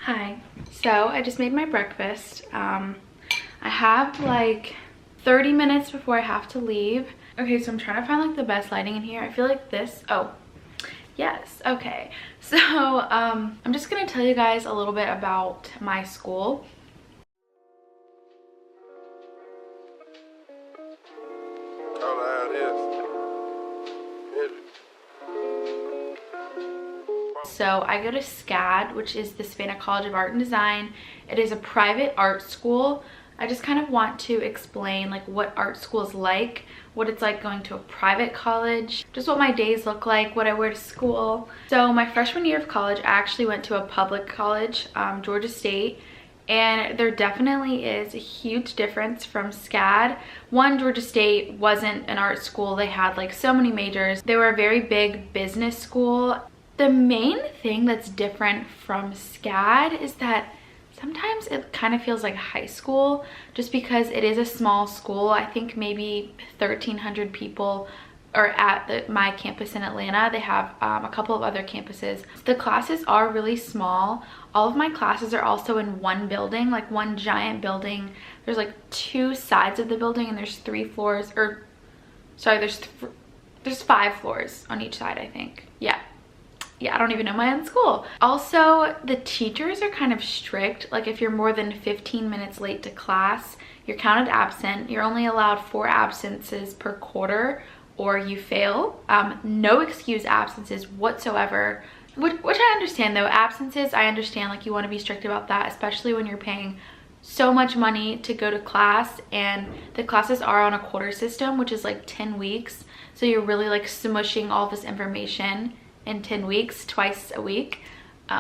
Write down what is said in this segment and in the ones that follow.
Hi. So I just made my breakfast. I have like 30 minutes before I have to leave. Okay, so I'm trying to find like the best lighting in here. I feel like this, oh, yes, okay. So I'm just gonna tell you guys a little bit about my school. So I go to SCAD, which is the Savannah College of Art and Design. It is a private art school. I just kind of want to explain like what art school is like, what it's like going to a private college, just what my days look like, what I wear to school. So my freshman year of college, I actually went to a public college, Georgia State. And there definitely is a huge difference from SCAD. One, Georgia State wasn't an art school. They had like so many majors. They were a very big business school. The main thing that's different from SCAD is that sometimes it kind of feels like high school just because it is a small school. I think maybe 1,300 people are at my campus in Atlanta. They have a couple of other campuses. The classes are really small. All of my classes are also in one building, like one giant building. There's like two sides of the building and there's 3 floors, or sorry, there's 5 floors on each side, I think. Yeah, I don't even know my own school. Also, the teachers are kind of strict. Like if you're more than 15 minutes late to class, you're counted absent. You're only allowed 4 absences per quarter or you fail. No excuse absences whatsoever, which I understand though. Absences, I understand, like you want to be strict about that, especially when you're paying so much money to go to class, and the classes are on a quarter system, which is like 10 weeks. So you're really like smushing all this information in 10 weeks, twice a week.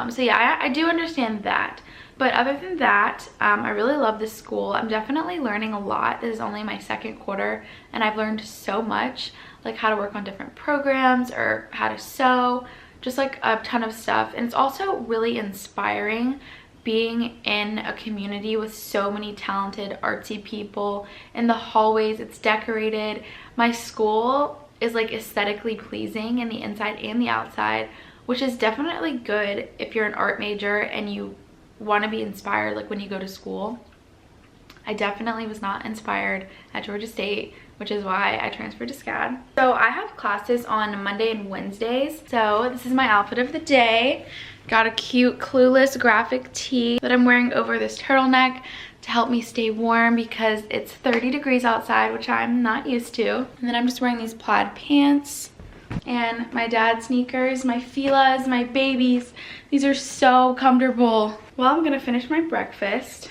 So yeah, I do understand that. But other than that, I really love this school. I'm definitely learning a lot. This is only my 2nd quarter and I've learned so much, like how to work on different programs or how to sew, just like a ton of stuff. And it's also really inspiring being in a community with so many talented artsy people. In the hallways, it's decorated. My school is like aesthetically pleasing in the inside and the outside, which is definitely good if you're an art major and you want to be inspired like when you go to school. I definitely was not inspired at Georgia State, which is why I transferred to SCAD. So I have classes on Monday and Wednesdays. So this is my outfit of the day. Got a cute Clueless graphic tee that I'm wearing over this turtleneck to help me stay warm because it's 30 degrees outside, which I'm not used to. And then I'm just wearing these plaid pants and my dad's sneakers, my Fila's, my babies. These are so comfortable. Well, I'm gonna finish my breakfast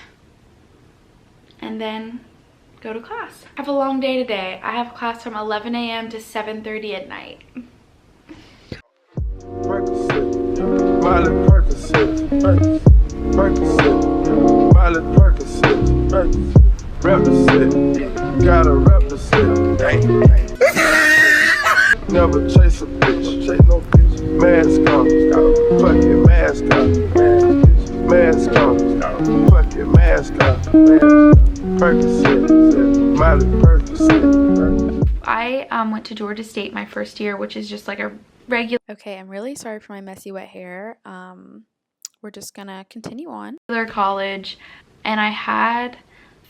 and then go to class. I have a long day today. I have class from 11 a.m. to 7:30 at night. Gotta represent. Never chase a bitch, chase no bitch. Mask on, fucking mask on. Mask on, fucking mask on. Percocet, Miley Percocet. I went to Georgia State my first year, which is just like a regular. Okay, I'm really sorry for my messy wet hair. We're just gonna continue on. College, and I had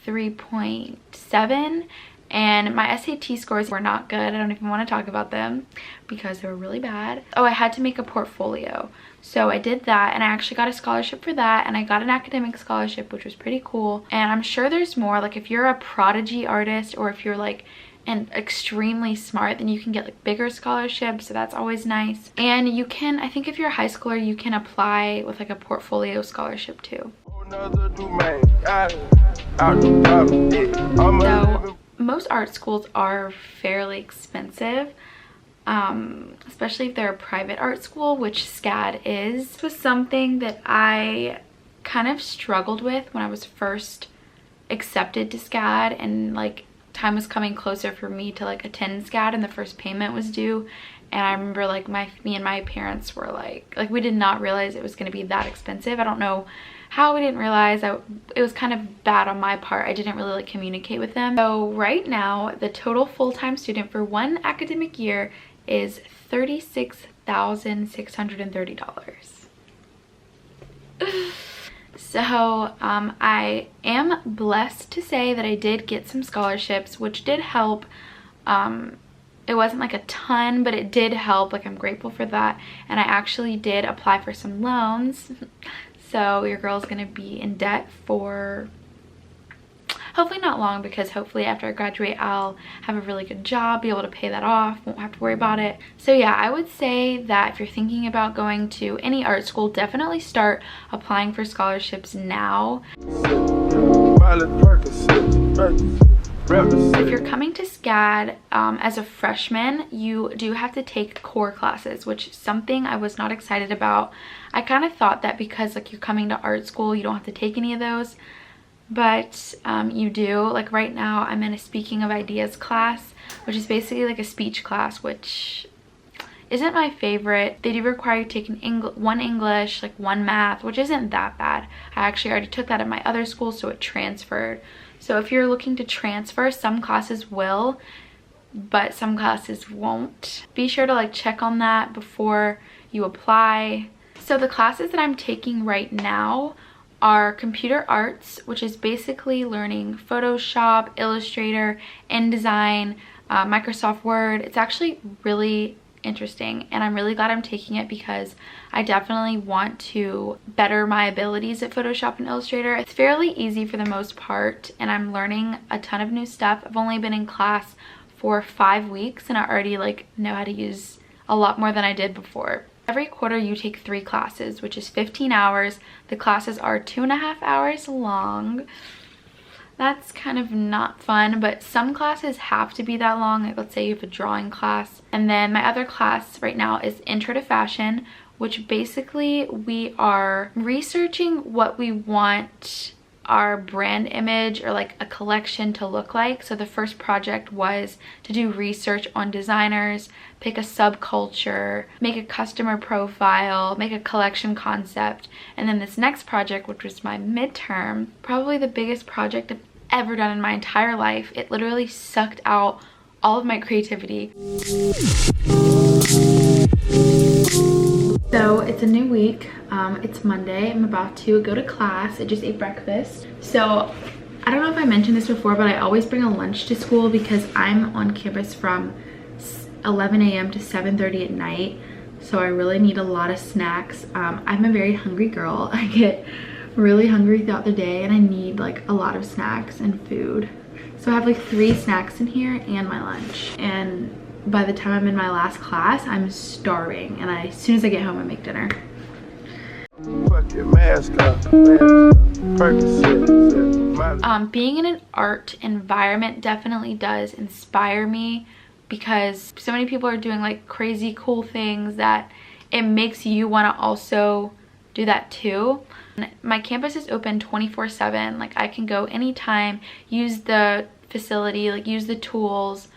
3.7 and my SAT scores were not good. I don't even want to talk about them because they were really bad. Oh, I had to make a portfolio. So I did that and I actually got a scholarship for that, and I got an academic scholarship, which was pretty cool. And I'm sure there's more, like if you're a prodigy artist or if you're like and extremely smart, then you can get like bigger scholarships, so that's always nice. And you can, I think if you're a high schooler, you can apply with like a portfolio scholarship too. So most art schools are fairly expensive, especially if they're a private art school, which SCAD is. This was something that I kind of struggled with when I was first accepted to SCAD, and like time was coming closer for me to like attend SCAD and the first payment was due. And I remember like me and my parents were like we did not realize it was going to be that expensive. I don't know how we didn't realize. It was kind of bad on my part. I didn't really like communicate with them. So right now the total full-time student for one academic year is $36,630. So I am blessed to say that I did get some scholarships, which did help. It wasn't like a ton, but it did help. Like, I'm grateful for that. And I actually did apply for some loans. So your girl's gonna be in debt for hopefully not long, because hopefully after I graduate I'll have a really good job, be able to pay that off, won't have to worry about it. So yeah, I would say that if you're thinking about going to any art school, definitely start applying for scholarships now. If you're coming to SCAD as a freshman, you do have to take core classes, which is something I was not excited about. I kind of thought that because like you're coming to art school, you don't have to take any of those. But you do. Like right now I'm in a speaking of ideas class, which is basically like a speech class, which isn't my favorite. They do require you taking one English, like one math, which isn't that bad. I actually already took that at my other school, so it transferred. So if you're looking to transfer, some classes will, but some classes won't. Be sure to like check on that before you apply. So the classes that I'm taking right now are computer arts, which is basically learning Photoshop, Illustrator, InDesign, Microsoft Word. It's actually really interesting, and I'm really glad I'm taking it because I definitely want to better my abilities at Photoshop and Illustrator. It's fairly easy for the most part, and I'm learning a ton of new stuff. I've only been in class for 5 weeks, and I already like know how to use a lot more than I did before. Every quarter you take 3 classes, which is 15 hours. The classes are 2.5 hours long. That's kind of not fun, but some classes have to be that long. Like let's say you have a drawing class. And then my other class right now is Intro to Fashion, which basically we are researching what we want our brand image or like a collection to look like. So the first project was to do research on designers, pick a subculture, make a customer profile, make a collection concept. And then this next project, which was my midterm, probably the biggest project I've ever done in my entire life. It literally sucked out all of my creativity. So it's a new week. It's Monday. I'm about to go to class. I just ate breakfast. So I don't know if I mentioned this before, but I always bring a lunch to school because I'm on campus from 11 a.m. to 7:30 at night. So I really need a lot of snacks. I'm a very hungry girl. I get really hungry throughout the day and I need like a lot of snacks and food. So I have like 3 snacks in here and my lunch. And by the time I'm in my last class, I'm starving, and as soon as I get home I make dinner. Being in an art environment definitely does inspire me because so many people are doing like crazy cool things that it makes you want to also do that too. My campus is open 24/7. Like I can go anytime, use the facility, like use the tools,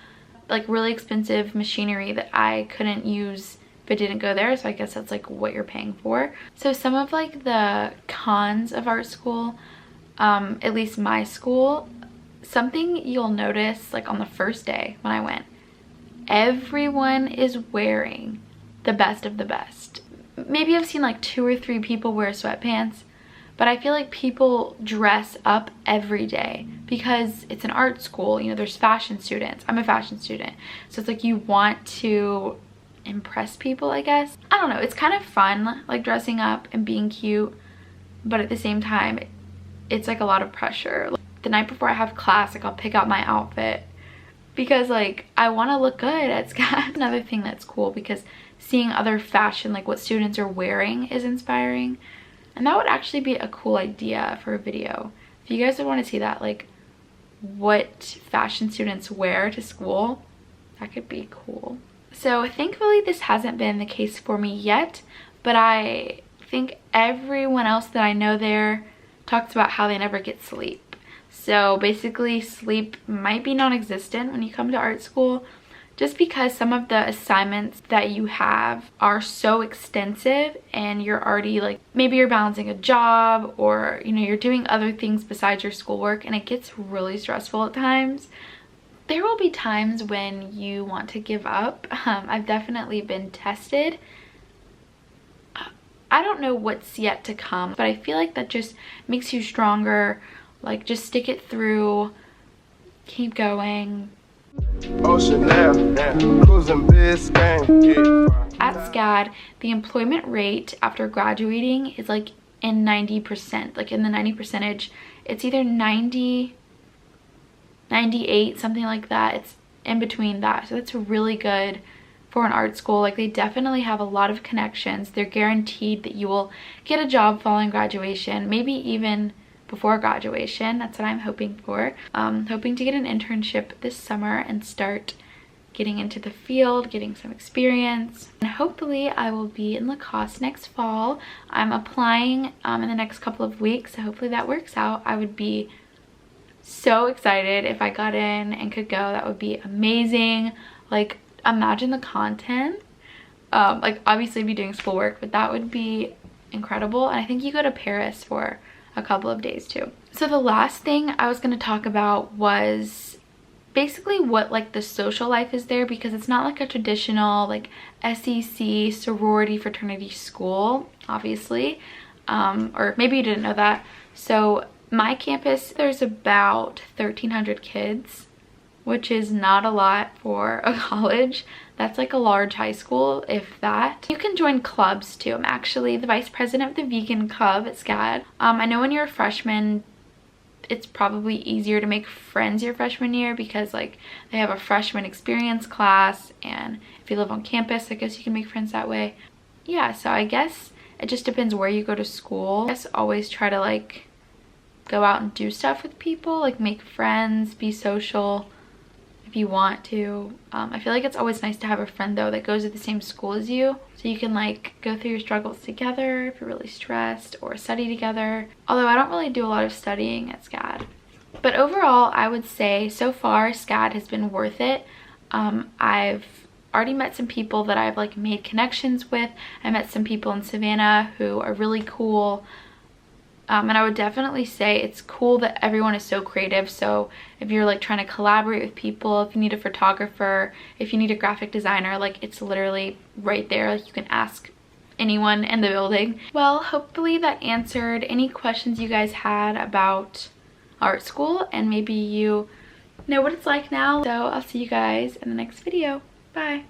like really expensive machinery that I couldn't use if I didn't go there. So I guess that's like what you're paying for. So some of like the cons of art school, at least my school, something you'll notice like on the first day when I went, everyone is wearing the best of the best. Maybe I've seen like 2 or 3 people wear sweatpants, but I feel like people dress up every day because it's an art school. You know, there's fashion students. I'm a fashion student. So it's like you want to impress people, I guess. I don't know. It's kind of fun, like dressing up and being cute. But at the same time, it's like a lot of pressure. Like, the night before I have class, like I'll pick out my outfit because like I want to look good at SCAD. Another thing that's cool because seeing other fashion, like what students are wearing, is inspiring. And that would actually be a cool idea for a video. If you guys would want to see that, like what fashion students wear to school, that could be cool. So thankfully this hasn't been the case for me yet, but I think everyone else that I know there talks about how they never get sleep. So basically sleep might be non-existent when you come to art school, just because some of the assignments that you have are so extensive and you're already like, maybe you're balancing a job or, you know, you're doing other things besides your schoolwork, and it gets really stressful at times. There will be times when you want to give up. I've definitely been tested. I don't know what's yet to come, but I feel like that just makes you stronger. Like, just stick it through, keep going. Ocean now, cruising Biscayne. At SCAD, the employment rate after graduating is like in 90%, like in the 90 percentage. It's either 90, 98, something like that. It's in between that. So that's really good for an art school. Like, they definitely have a lot of connections. They're guaranteed that you will get a job following graduation, maybe even before graduation. That's what I'm hoping for. Hoping to get an internship this summer and start getting into the field, getting some experience. And hopefully I will be in Lacoste next fall. I'm applying in the next couple of weeks, so hopefully that works out. I would be so excited if I got in and could go. That would be amazing. Like, imagine the content. Like, obviously be doing schoolwork, but that would be incredible. And I think you go to Paris for a couple of days too. So the last thing I was going to talk about was basically what like the social life is there, because it's not like a traditional like SEC sorority fraternity school, obviously, or maybe you didn't know that. So my campus, there's about 1,300 kids, which is not a lot for a college. That's like a large high school, if that. You can join clubs too. I'm actually the vice president of the vegan club at SCAD. I know when you're a freshman, it's probably easier to make friends your freshman year because like they have a freshman experience class, and if you live on campus, I guess you can make friends that way. Yeah, so I guess it just depends where you go to school. I guess always try to like go out and do stuff with people, like make friends, be social if you want to. I feel like it's always nice to have a friend though that goes to the same school as you, so you can like go through your struggles together if you're really stressed, or study together. Although I don't really do a lot of studying at SCAD. But overall, I would say so far SCAD has been worth it. I've already met some people that I've like made connections with. I met some people in Savannah who are really cool. And I would definitely say it's cool that everyone is so creative. So if you're like trying to collaborate with people, if you need a photographer, if you need a graphic designer, like it's literally right there. Like you can ask anyone in the building. Well, hopefully that answered any questions you guys had about art school, and maybe you know what it's like now. So I'll see you guys in the next video. Bye.